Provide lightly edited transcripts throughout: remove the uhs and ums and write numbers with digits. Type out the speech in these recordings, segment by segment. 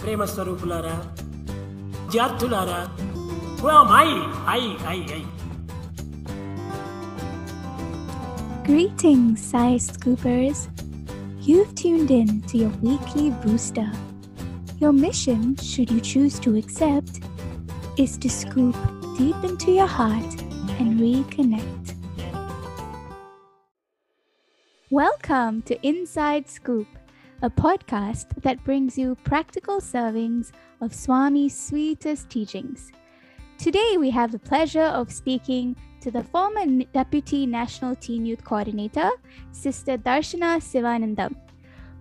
ప్రేమ స్వరూపులారా, విద్యార్థులారా, well, I. Greetings, Sai Scoopers. You've tuned in to your weekly booster. Your mission, should you choose to accept, is to scoop deep into your heart and reconnect. Welcome to Inside Scoop, a podcast that brings you practical servings of Swami's sweetest teachings. Today we have the pleasure of speaking to the former Deputy National Teen Youth Coordinator, Sister Darshana Sivanandam,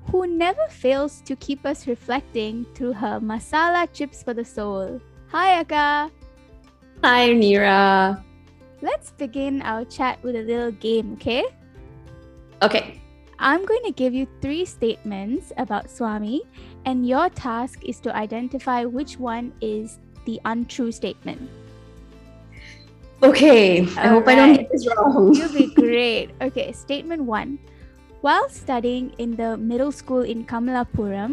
who never fails to keep us reflecting through her masala chips for the soul. Hi, Akka. Hi, Neera. Let's begin our chat with a little game, okay? Okay. I'm going to give you 3 statements about Swami, and your task is to identify which one is the untrue statement. Okay. I hope I don't get this wrong. You'll be great. Okay, statement 1. While studying in the middle school in Kamalapuram,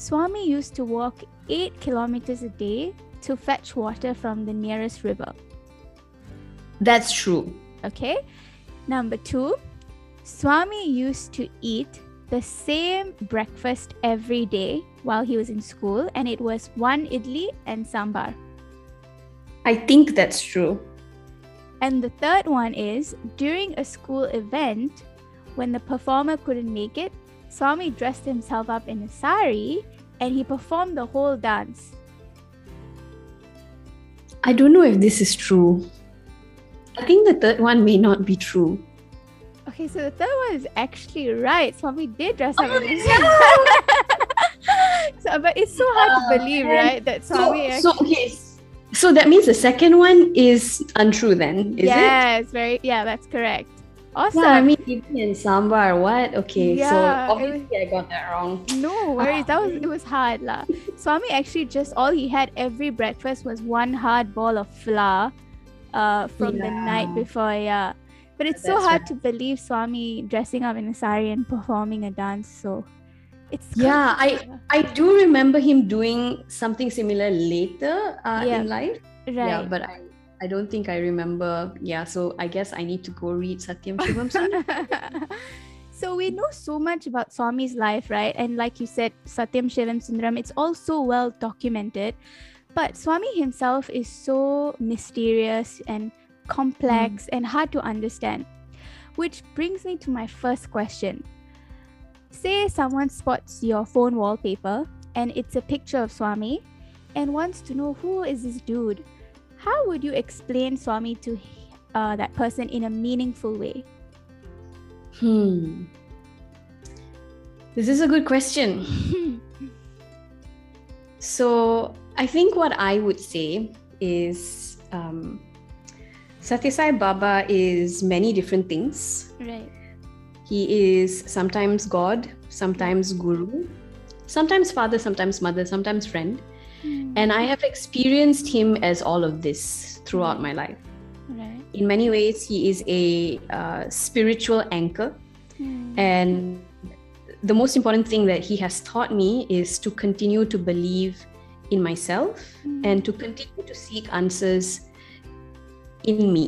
Swami used to walk 8 kilometers a day to fetch water from the nearest river. That's true. Okay. Number 2. Swami used to eat the same breakfast every day while he was in school, and it was 1 idli and sambar. I think that's true. And the third one is, during a school event, when the performer couldn't make it, Swami dressed himself up in a sari and he performed the whole dance. I don't know if this is true. I think the third one may not be true. Okay, so the third one is actually right. Swami did dress up in a yeah. sari. But it's so hard to believe, right? That Swami So that means the second one is untrue then, is it? Yes, yeah, that's correct. Awesome. Yeah, I mean, idli and sambar, what? Okay, so Yeah, obviously I got that wrong. No worries, it was hard lah. Swami actually all he had every breakfast was 1 hard ball of flour from the night before, yeah. But it's so hard to believe Swami dressing up in a sari and performing a dance, so it's I do remember him doing something similar later in life. Right. Yeah, but I don't think I remember. Yeah, so I guess I need to go read Satyam Shivam soon. So we know so much about Swami's life, right? And like you said, Satyam Shivam Sundaram, it's all so well documented. But Swami himself is so mysterious and complex and hard to understand. Which brings me to my first question. Say someone spots your phone wallpaper and it's a picture of Swami and wants to know who is this dude. How would you explain Swami to that person in a meaningful way? This is a good question. So I think what I would say is Sathya Sai Baba is many different things. Right. He is sometimes God, sometimes Guru, sometimes father, sometimes mother, sometimes friend. And I have experienced him as all of this throughout my life. Right. In many ways, he is a spiritual anchor. And the most important thing that he has taught me is to continue to believe in myself and to continue to seek answers in me,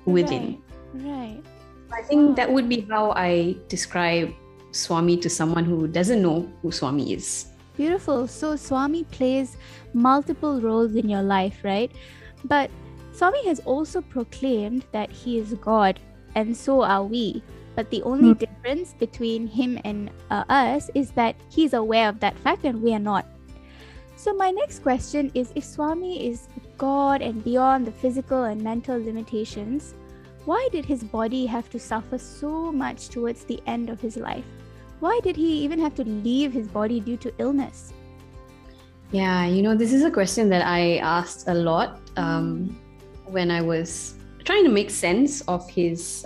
within. Right. I think that would be how I describe Swami to someone who doesn't know who Swami is. Beautiful. So Swami plays multiple roles in your life, right? But Swami has also proclaimed that he is God, and so are we. But the only difference between him and us is that he's aware of that fact and we are not. So my next question is, if Swami is God and beyond the physical and mental limitations, why did his body have to suffer so much towards the end of his life? Why did he even have to leave his body due to illness? Yeah, this is a question that I asked a lot when I was trying to make sense of his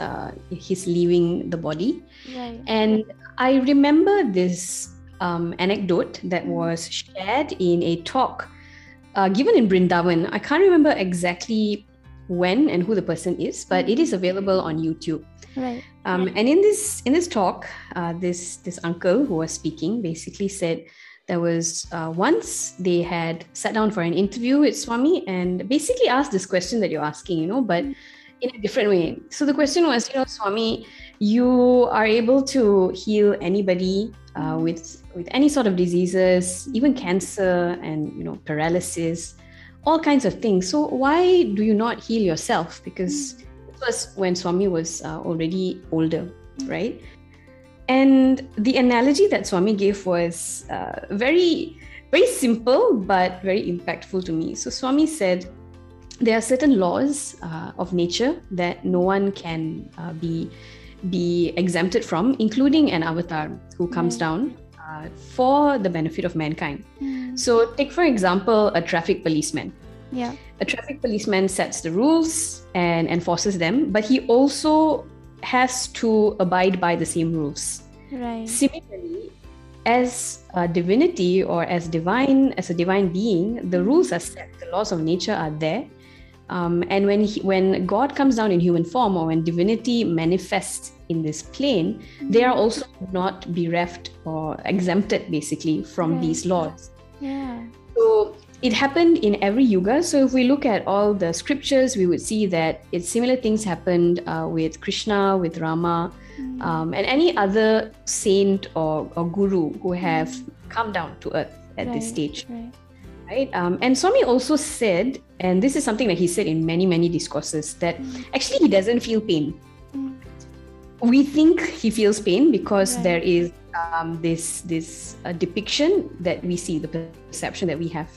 leaving the body. Right. And I remember this anecdote that was shared in a talk given in Brindavan. I can't remember exactly when and who the person is, but it is available on YouTube. Right. And in this talk, this uncle who was speaking basically said there was once they had sat down for an interview with Swami and basically asked this question that you're asking, but in a different way. So the question was, Swami, you are able to heal anybody with any sort of diseases, even cancer and paralysis, all kinds of things. So why do you not heal yourself? Because this was when Swami was already older, right? And the analogy that Swami gave was very, very simple but very impactful to me. So Swami said, there are certain laws of nature that no one can be exempted from, including an avatar who comes down for the benefit of mankind. So take, for example, a traffic policeman. Yeah. A traffic policeman sets the rules and enforces them, but he also has to abide by the same rules. Right. Similarly, as a divinity or as a divine being, the rules are set, the laws of nature are there. And when God comes down in human form, or when divinity manifests in this plane, they are also not bereft or exempted basically from these laws. Yeah. So it happened in every yuga. So if we look at all the scriptures, we would see that similar things happened with Krishna, with Rama, and any other saint or guru who have come down to earth at this stage. Right? And Swami also said, and this is something that he said in many, many discourses, that actually he doesn't feel pain. We think he feels pain because there is this depiction that we see, the perception that we have.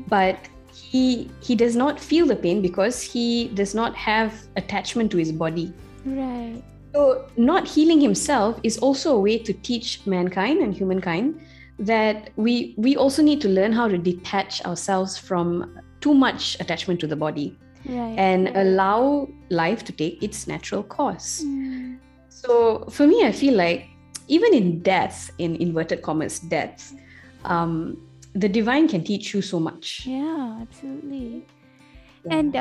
But he does not feel the pain because he does not have attachment to his body. Right. So not healing himself is also a way to teach mankind and humankind that we also need to learn how to detach ourselves from too much attachment to the body and allow life to take its natural course. So for me, I feel like even in death, in inverted commas, death, the divine can teach you so much. Yeah, absolutely. And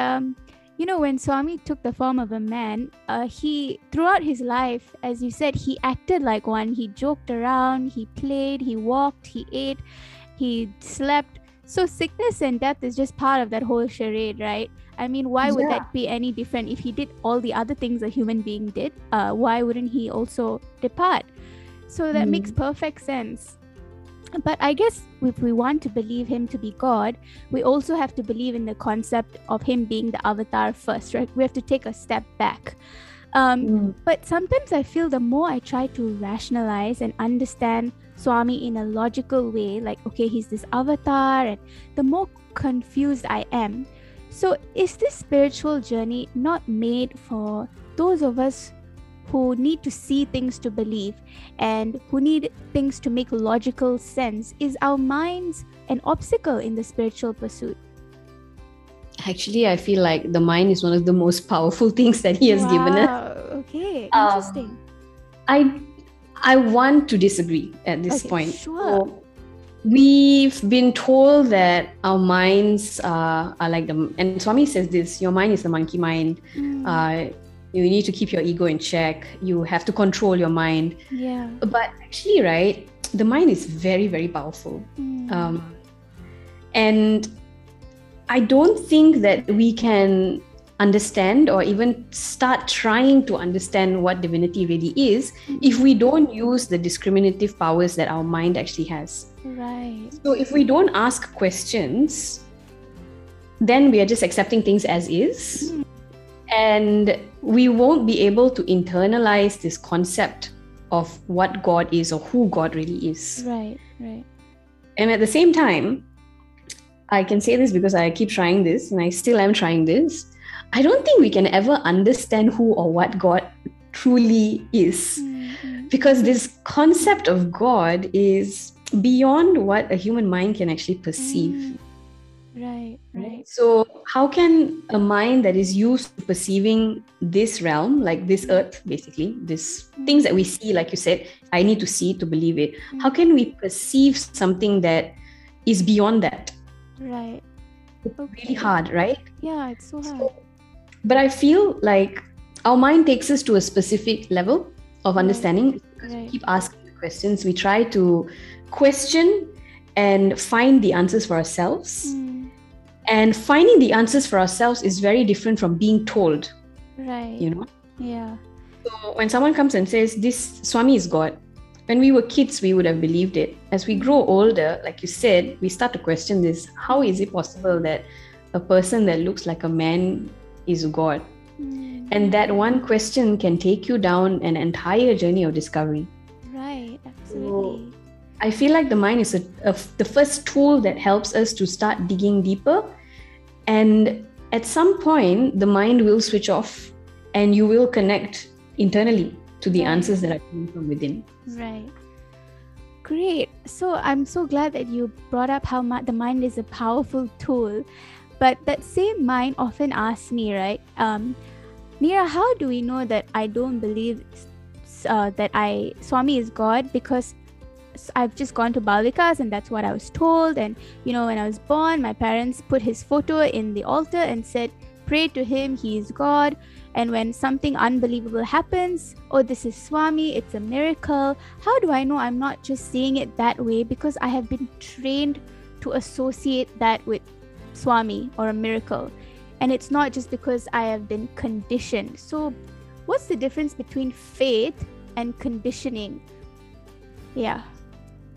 when Swami took the form of a man, he, throughout his life, as you said, he acted like one. He joked around, he played, he walked, he ate, he slept. So sickness and death is just part of that whole charade, right? I mean, why would that be any different? If he did all the other things a human being did, why wouldn't he also depart? So that makes perfect sense. But I guess if we want to believe him to be God, we also have to believe in the concept of him being the avatar first, right? We have to take a step back. But sometimes I feel the more I try to rationalize and understand Swami in a logical way, like, okay, he's this avatar, and the more confused I am. So is this spiritual journey not made for those of us who need to see things to believe and who need things to make logical sense? Is our minds an obstacle in the spiritual pursuit? Actually, I feel like the mind is one of the most powerful things that he has given us. Okay, interesting. I want to disagree at this point. Sure. So, we've been told that our minds are like and Swami says this, your mind is the monkey mind. You need to keep your ego in check. You have to control your mind. Yeah. But actually, right, the mind is very, very powerful. And I don't think that we can understand or even start trying to understand what divinity really is if we don't use the discriminative powers that our mind actually has. Right. So if we don't ask questions, then we are just accepting things as is. And we won't be able to internalize this concept of what God is or who God really is. Right. And at the same time, I can say this because I keep trying this and I still am trying this. I don't think we can ever understand who or what God truly is. Because this concept of God is beyond what a human mind can actually perceive. Right. So how can a mind that is used to perceiving this realm, like this earth, basically, these things that we see, like you said, I need to see to believe it. How can we perceive something that is beyond that? Right. It's really hard, right? Yeah, it's so hard. But I feel like our mind takes us to a specific level of understanding because we keep asking the questions. We try to question and find the answers for ourselves. And finding the answers for ourselves is very different from being told. Right. You know? Yeah. So when someone comes and says, this Swami is God, when we were kids, we would have believed it. As we grow older, like you said, we start to question this. How is it possible that a person that looks like a man is God? And that one question can take you down an entire journey of discovery. Right, absolutely. So I feel like the mind is the first tool that helps us to start digging deeper. And at some point, the mind will switch off and you will connect internally to the answers that are coming from within. Right. Great. So I'm so glad that you brought up how the mind is a powerful tool. But that same mind often asks me, right, Mira, how do we know that I don't believe that Swami is God? Because I've just gone to Balvikas and that's what I was told. And, when I was born, my parents put his photo in the altar and said, pray to him, he is God. And when something unbelievable happens, oh, this is Swami, it's a miracle. How do I know I'm not just seeing it that way? Because I have been trained to associate that with Swami or a miracle. And it's not just because I have been conditioned. So what's the difference between faith and conditioning? Yeah.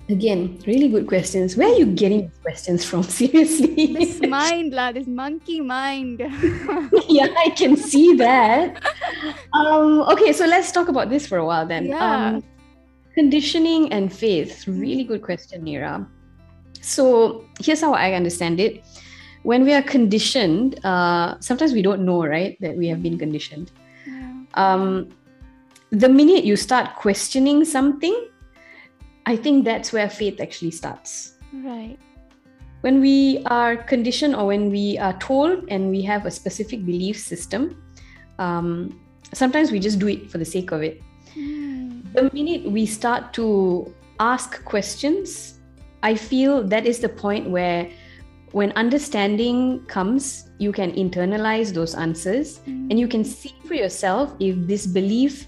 Again, really good questions. Where are you getting these questions from? Seriously? This mind, this monkey mind. Yeah, I can see that. Okay, so let's talk about this for a while then. Yeah. Conditioning and faith. Really good question, Neera. So here's how I understand it. When we are conditioned, sometimes we don't know, right, that we have been conditioned. Yeah. The minute you start questioning something, I think that's where faith actually starts. Right. When we are conditioned or when we are told and we have a specific belief system, sometimes we just do it for the sake of it. The minute we start to ask questions, I feel that is the point where when understanding comes, you can internalize those answers and you can see for yourself if this belief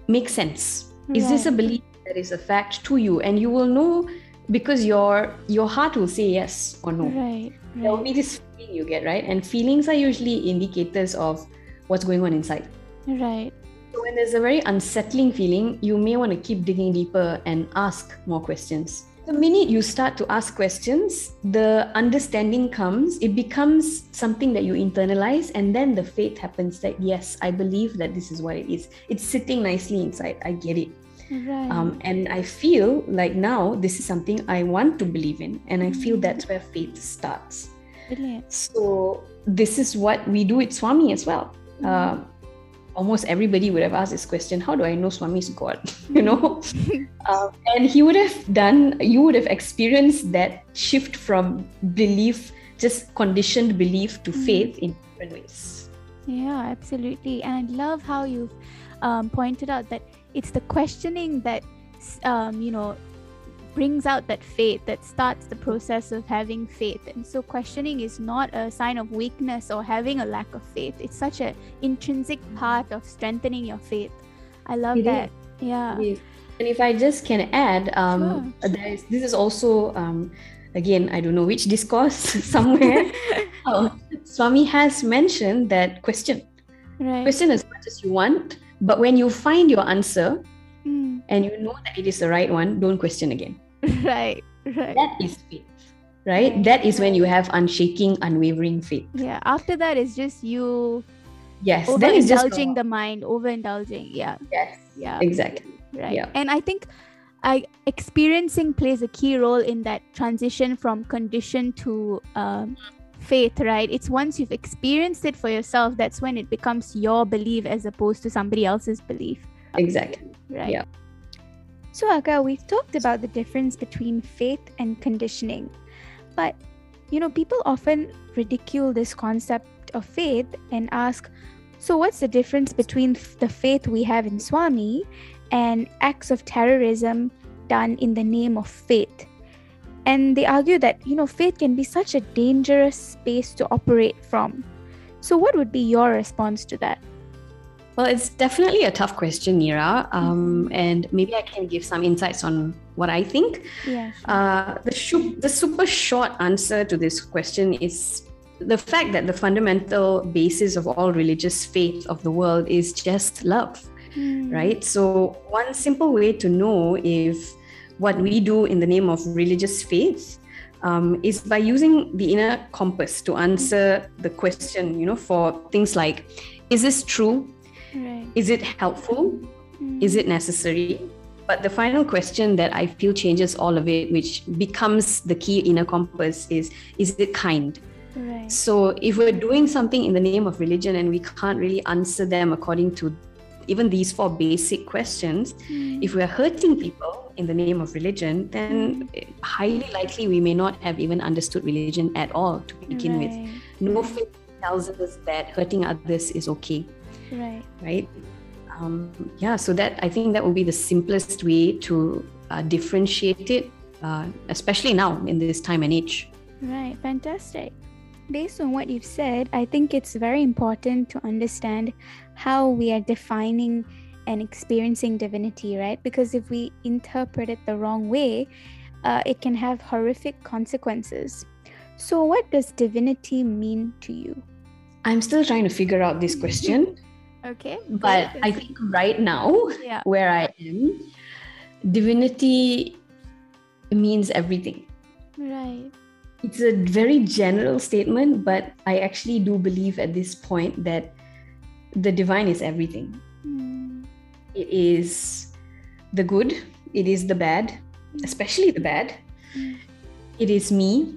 makes sense. Is this a belief that is a fact to you? And you will know because your heart will say yes or no. Right. There will be this feeling you get, right? And feelings are usually indicators of what's going on inside. Right. So when there's a very unsettling feeling, you may want to keep digging deeper and ask more questions. The minute you start to ask questions, the understanding comes, it becomes something that you internalize, and then the faith happens that, yes, I believe that this is what it is. It's sitting nicely inside. I get it. Right. And I feel like now this is something I want to believe in, and I feel that's where faith starts. Brilliant. So this is what we do with Swami as well. Almost everybody would have asked this question, how do I know Swami is God? And you would have experienced that shift from belief, just conditioned belief, to faith in different ways. Yeah, absolutely. And I love how you've pointed out that it's the questioning that brings out that faith, that starts the process of having faith. And so questioning is not a sign of weakness or having a lack of faith. It's such an intrinsic part of strengthening your faith. I love It that. is. Yeah. It is. And if I just can add, this is also, again, I don't know which discourse somewhere, Swami has mentioned that question. Right. Question as much as you want, but when you find your answer, and you know that it is the right one, don't question again. Right. That is faith, right? That is when you have unshaking, unwavering faith. Yeah. After that, it's just you. Yes. That is just overindulging the mind, overindulging. Yeah. Yes. Yeah. Exactly. Right. Yeah. And I think experiencing plays a key role in that transition from condition to faith, right? It's once you've experienced it for yourself, that's when it becomes your belief as opposed to somebody else's belief. Exactly. Right. Yeah. So, Akka, we've talked about the difference between faith and conditioning. But, people often ridicule this concept of faith and ask, so what's the difference between the faith we have in Swami and acts of terrorism done in the name of faith? And they argue that, faith can be such a dangerous space to operate from. So what would be your response to that? Well, it's definitely a tough question, Neera. And maybe I can give some insights on what I think. Yeah, sure. The super short answer to this question is the fact that the fundamental basis of all religious faith of the world is just love, right? So one simple way to know if what we do in the name of religious faith is by using the inner compass to answer the question, for things like, is this true? Right. Is it helpful? Is it necessary? But the final question that I feel changes all of it, which becomes the key inner compass, is it kind? Right. So if we're doing something in the name of religion and we can't really answer them according to even these 4 basic questions, if we're hurting people in the name of religion, then highly likely we may not have even understood religion at all to begin with. No faith tells us that hurting others is okay. Right? So that, I think that would be the simplest way to differentiate it, especially now in this time and age. Right, fantastic. Based on what you've said, I think it's very important to understand how we are defining and experiencing divinity, right? Because if we interpret it the wrong way, it can have horrific consequences. So what does divinity mean to you? I'm still trying to figure out this question. Okay. But I think right now, where I am, divinity means everything. Right. It's a very general statement, but I actually do believe at this point that the divine is everything. It is the good, it is the bad, especially the bad. It is me,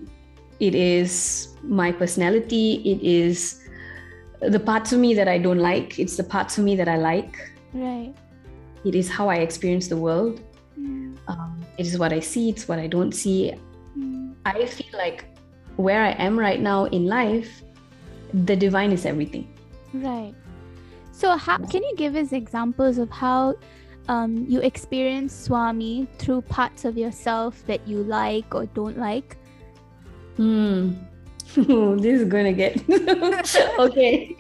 it is my personality, it is the parts of me that I don't like, it's the parts of me that I like. Right. It is how I experience the world. It is what I see, it's what I don't see. I feel like where I am right now in life, the divine is everything. Right. So can you give us examples of how you experience Swami through parts of yourself that you like or don't like? This is going to get... Okay.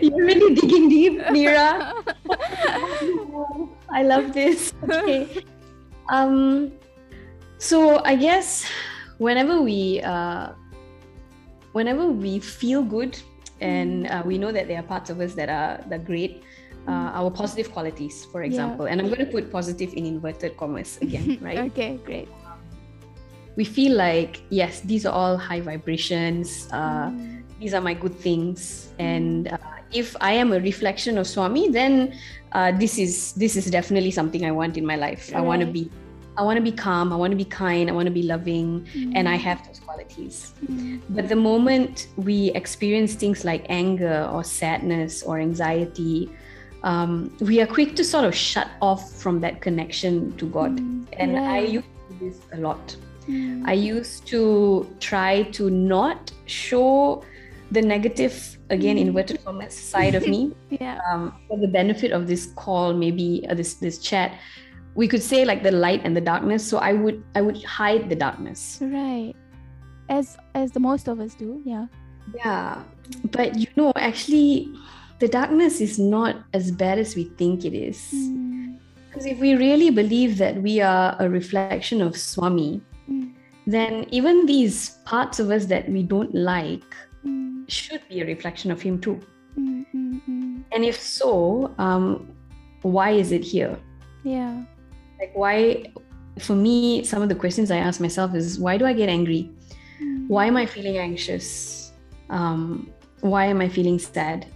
You're really digging deep, Neera. I love this. Okay. So I guess whenever we feel good and we know that there are parts of us that are great, our positive qualities, for example, and I'm going to put positive in inverted commas again, right? Okay, great. We feel like, yes, these are all high vibrations, these are my good things, and if I am a reflection of Swami, then this is definitely something I want in my life. I want to be calm, I want to be kind, I want to be loving, and I have those qualities. But the moment we experience things like anger or sadness or anxiety, we are quick to sort of shut off from that connection to God. And I used to do this a lot. I used to try to not show the negative, again, inverted commas, side of me. For the benefit of this call, maybe this chat, we could say like the light and the darkness. So I would hide the darkness. Right. As the most of us do. Yeah. But actually the darkness is not as bad as we think it is. Because if we really believe that we are a reflection of Swami, then even these parts of us that we don't like should be a reflection of him too. And if so, why is it here? Yeah. Like, why, for me, some of the questions I ask myself is, why do I get angry? Why am I feeling anxious? Why am I feeling sad?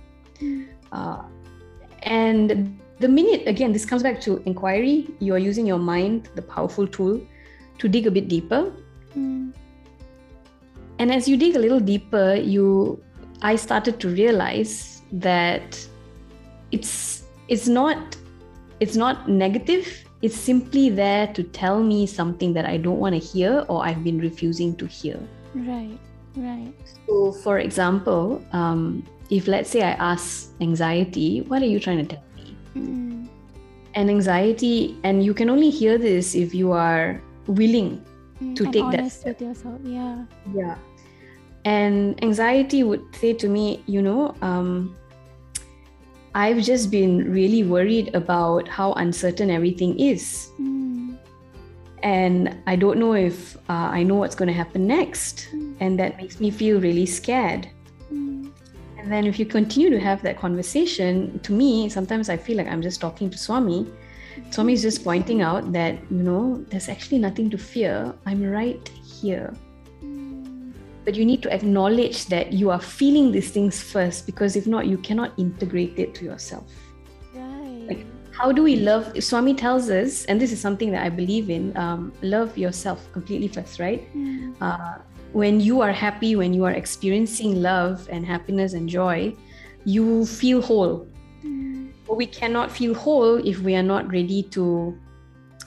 And the minute, again, this comes back to inquiry, you are using your mind, the powerful tool, to dig a bit deeper. And as you dig a little deeper, I started to realize that it's not negative. It's simply there to tell me something that I don't want to hear or I've been refusing to hear. Right. So, for example, if let's say I ask anxiety, what are you trying to tell me? And anxiety, and you can only hear this if you are willing to take that step. With yourself. Yeah. And anxiety would say to me, I've just been really worried about how uncertain everything is. And I don't know if I know what's going to happen next. And that makes me feel really scared. And then if you continue to have that conversation, to me, sometimes I feel like I'm just talking to Swami. Swami is just pointing out that, there's actually nothing to fear. I'm right here. But you need to acknowledge that you are feeling these things first, because if not, you cannot integrate it to yourself. Right. Like, how do we love? Swami tells us, and this is something that I believe in, love yourself completely first, right? When you are happy, when you are experiencing love and happiness and joy, you feel whole. But we cannot feel whole if we are not ready to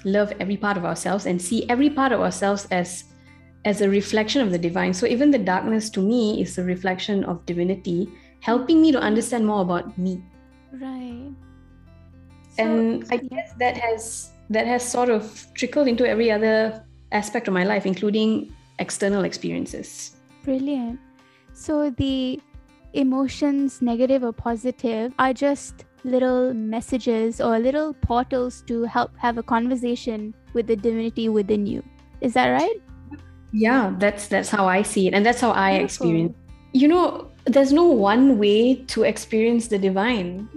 love every part of ourselves and see every part of ourselves as a reflection of the divine. So even the darkness to me is a reflection of divinity, helping me to understand more about me. Right. And I guess that has sort of trickled into every other aspect of my life, including external experiences. Brilliant. So the emotions, negative or positive, are just little messages or little portals to help have a conversation with the divinity within you. Is that right? Yeah, that's how I see it, and that's how I Beautiful. experience. There's no one way to experience the divine.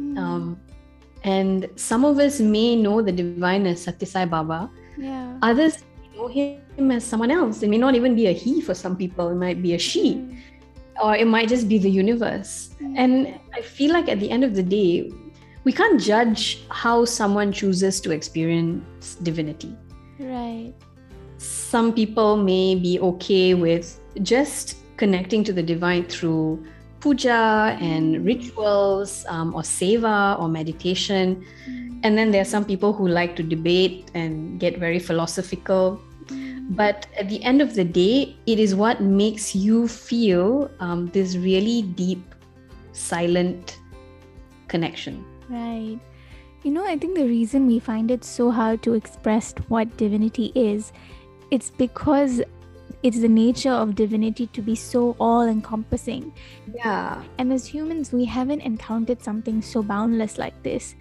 And some of us may know the divine as Sathya Sai Baba. Yeah. Others know him as someone else. It may not even be a he for some people. It might be a she. Or it might just be the universe. And I feel like at the end of the day, we can't judge how someone chooses to experience divinity. Right. Some people may be okay with just connecting to the divine through puja and rituals, or seva or meditation. And then there are some people who like to debate and get very philosophical. But at the end of the day, it is what makes you feel this really deep, silent connection. Right. I think the reason we find it so hard to express what divinity is, it's because it's the nature of divinity to be so all-encompassing. Yeah. And as humans, we haven't encountered something so boundless like this.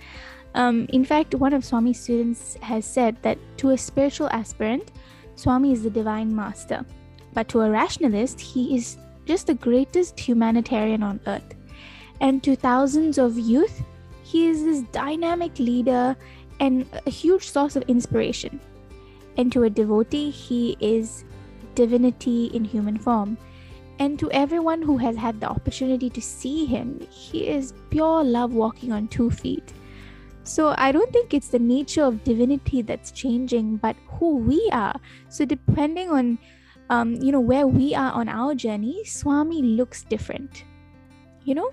In fact, one of Swami's students has said that to a spiritual aspirant, Swami is the divine master. But to a rationalist, he is just the greatest humanitarian on earth. And to thousands of youth, he is this dynamic leader and a huge source of inspiration. And to a devotee, he is divinity in human form. And to everyone who has had the opportunity to see him, he is pure love walking on 2 feet. So I don't think it's the nature of divinity that's changing, but who we are. So depending on where we are on our journey, Swami looks different. Of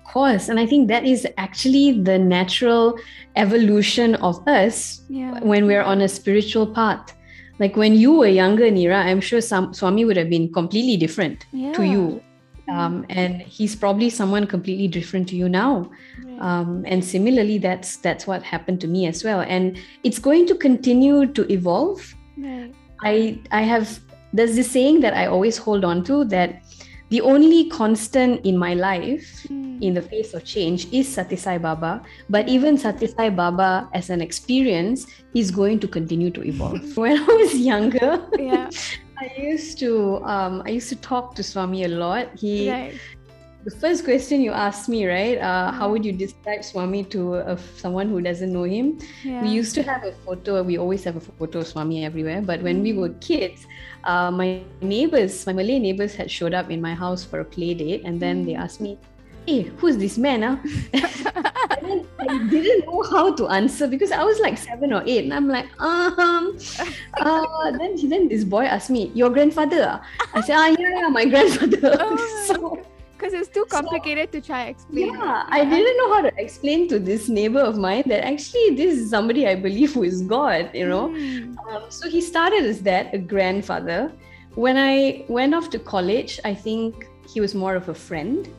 course. And I think that is actually the natural evolution of us when we're on a spiritual path. Like when you were younger, Neera, I'm sure Swami would have been completely different to you. And he's probably someone completely different to you now. And similarly, that's what happened to me as well. And it's going to continue to evolve. There's this saying that I always hold on to, that the only constant in my life in the face of change is Sathya Sai Baba. But even Sathya Sai Baba as an experience is going to continue to evolve. When I was younger, I used to talk to Swami a lot. The first question you asked me, right? How would you describe Swami to someone who doesn't know him? We used to have a photo. We always have a photo of Swami everywhere. But when we were kids, my Malay neighbors had showed up in my house for a play date. And then they asked me, "Hey, who's this man?" And then I didn't know how to answer because I was like 7 or 8. And I'm like, Then this boy asked me, "Your grandfather?" I said, yeah, my grandfather. Because it's too complicated to try explain. I didn't know how to explain to this neighbor of mine that actually this is somebody I believe who is God, So he started as that, a grandfather. When I went off to college, I think he was more of a friend.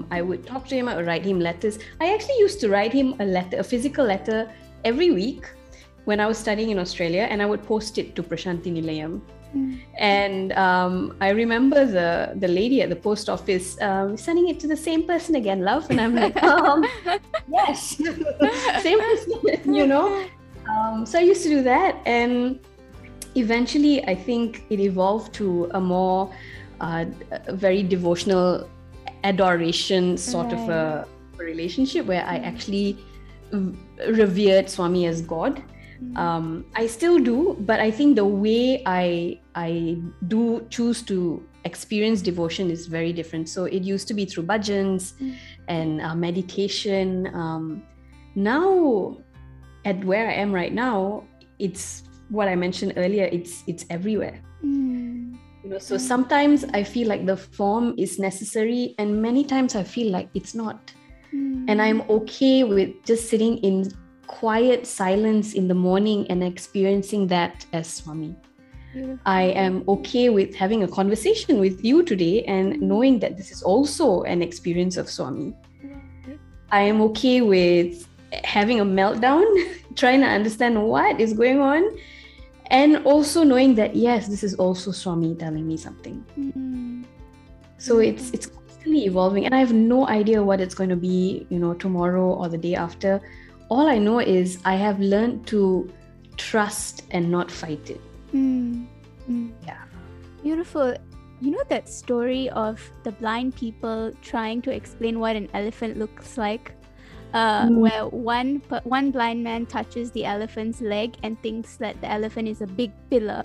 I would talk to him, I would write him letters. I actually used to write him a physical letter every week when I was studying in Australia, and I would post it to Prashanti Nilayam. And I remember the lady at the post office sending it to the same person again, love. And I'm like, yes, same person, you know. So I used to do that. And eventually, I think it evolved to a more very devotional adoration sort of a relationship where I actually revered Swami as God. I still do, but I think the way I do choose to experience devotion is very different. So it used to be through bhajans and meditation. Now, at where I am right now, it's what I mentioned earlier. It's everywhere. You know, so sometimes I feel like the form is necessary, and many times I feel like it's not. And I'm okay with just sitting in quiet silence in the morning and experiencing that as Swami. I am okay with having a conversation with you today and knowing that this is also an experience of Swami. I am okay with having a meltdown, trying to understand what is going on, and also knowing that, yes, this is also Swami telling me something. So it's constantly evolving, and I have no idea what it's going to be, you know, tomorrow or the day after. All I know is I have learned to trust and not fight it. Yeah. Beautiful. You know that story of the blind people trying to explain what an elephant looks like? Where one blind man touches the elephant's leg and thinks that the elephant is a big pillar.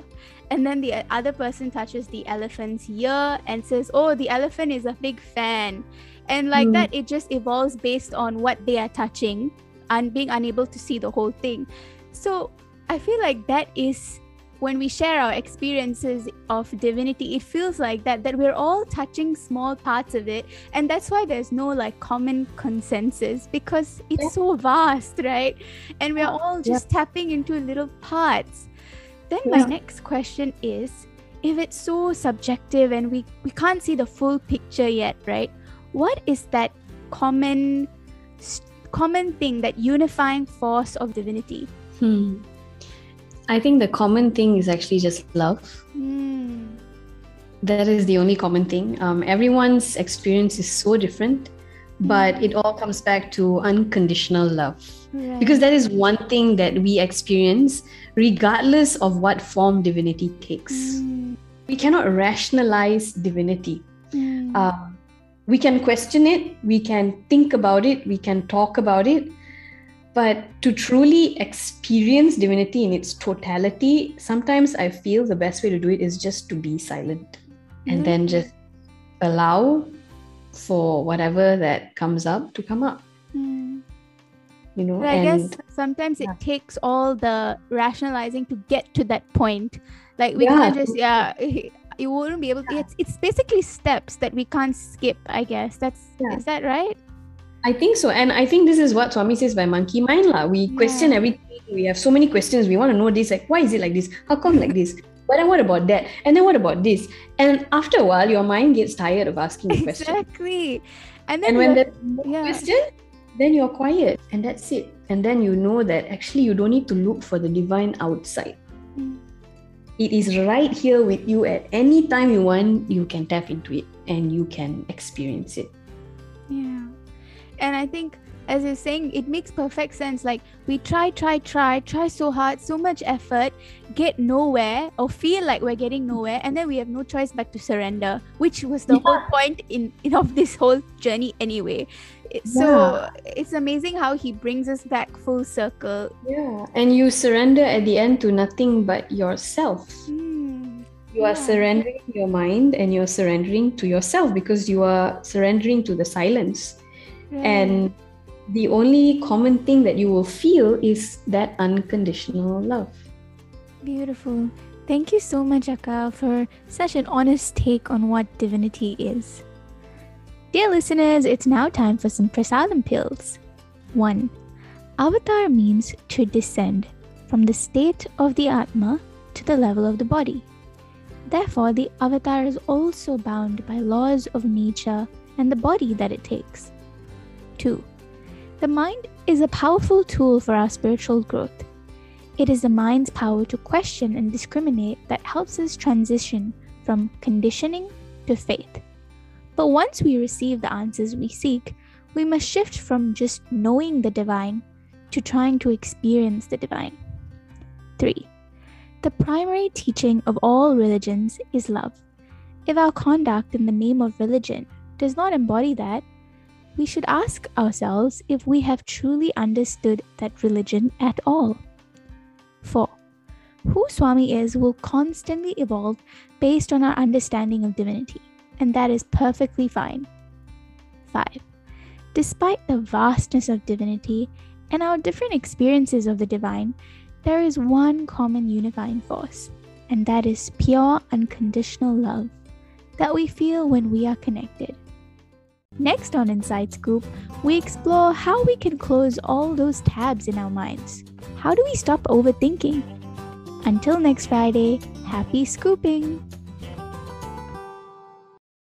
And then the other person touches the elephant's ear and says, oh, the elephant is a big fan. And like that, it just evolves based on what they are touching and being unable to see the whole thing. So I feel like that is when we share our experiences of divinity, it feels like that we're all touching small parts of it. And that's why there's no like common consensus, because it's so vast, right? And we're all just tapping into little parts. Then my next question is, if it's so subjective and we can't see the full picture yet, right? What is that common thing, that unifying force of divinity? I think the common thing is actually just love. That is the only common thing. Everyone's experience is so different, but it all comes back to unconditional love. Because that is one thing that we experience regardless of what form divinity takes. We cannot rationalize divinity. We can question it, we can think about it, we can talk about it, but to truly experience divinity in its totality, sometimes I feel the best way to do it is just to be silent and then just allow for whatever that comes up to come up. You know, but I guess sometimes it takes all the rationalizing to get to that point. Like we can't just you wouldn't be able to, it's basically steps that we can't skip, I guess. Is that right? I think so. And I think this is what Swami says by monkey mind lah. We question everything. We have so many questions. We want to know this, like, why is it like this? How come like this? But then what about that? And then what about this? And after a while, your mind gets tired of asking the question. Exactly. And then when there's no question, then you're quiet, and that's it. And then you know that actually you don't need to look for the divine outside. It is right here with you at any time you want. You can tap into it and you can experience it. Yeah. And I think, as you're saying, it makes perfect sense. Like we try so hard, so much effort, get nowhere, or feel like we're getting nowhere, and then we have no choice but to surrender, which was the whole point of this whole journey anyway. So it's amazing how he brings us back full circle. Yeah. And you surrender at the end to nothing but yourself. You are surrendering your mind, and you're surrendering to yourself, because you are surrendering to the silence. And the only common thing that you will feel is that unconditional love. Beautiful. Thank you so much, Akka, for such an honest take on what divinity is. Dear listeners, it's now time for some prasadam pills. 1. Avatar means to descend from the state of the Atma to the level of the body. Therefore, the avatar is also bound by laws of nature and the body that it takes. 2. The mind is a powerful tool for our spiritual growth. It is the mind's power to question and discriminate that helps us transition from conditioning to faith. But once we receive the answers we seek, we must shift from just knowing the divine to trying to experience the divine. 3. The primary teaching of all religions is love. If our conduct in the name of religion does not embody that, we should ask ourselves if we have truly understood that religion at all. 4. Who Swami is will constantly evolve based on our understanding of divinity, and that is perfectly fine. 5. Despite the vastness of divinity and our different experiences of the divine, there is one common unifying force, and that is pure unconditional love that we feel when we are connected. Next on Inside Scoop, we explore how we can close all those tabs in our minds. How do we stop overthinking? Until next Friday, happy scooping!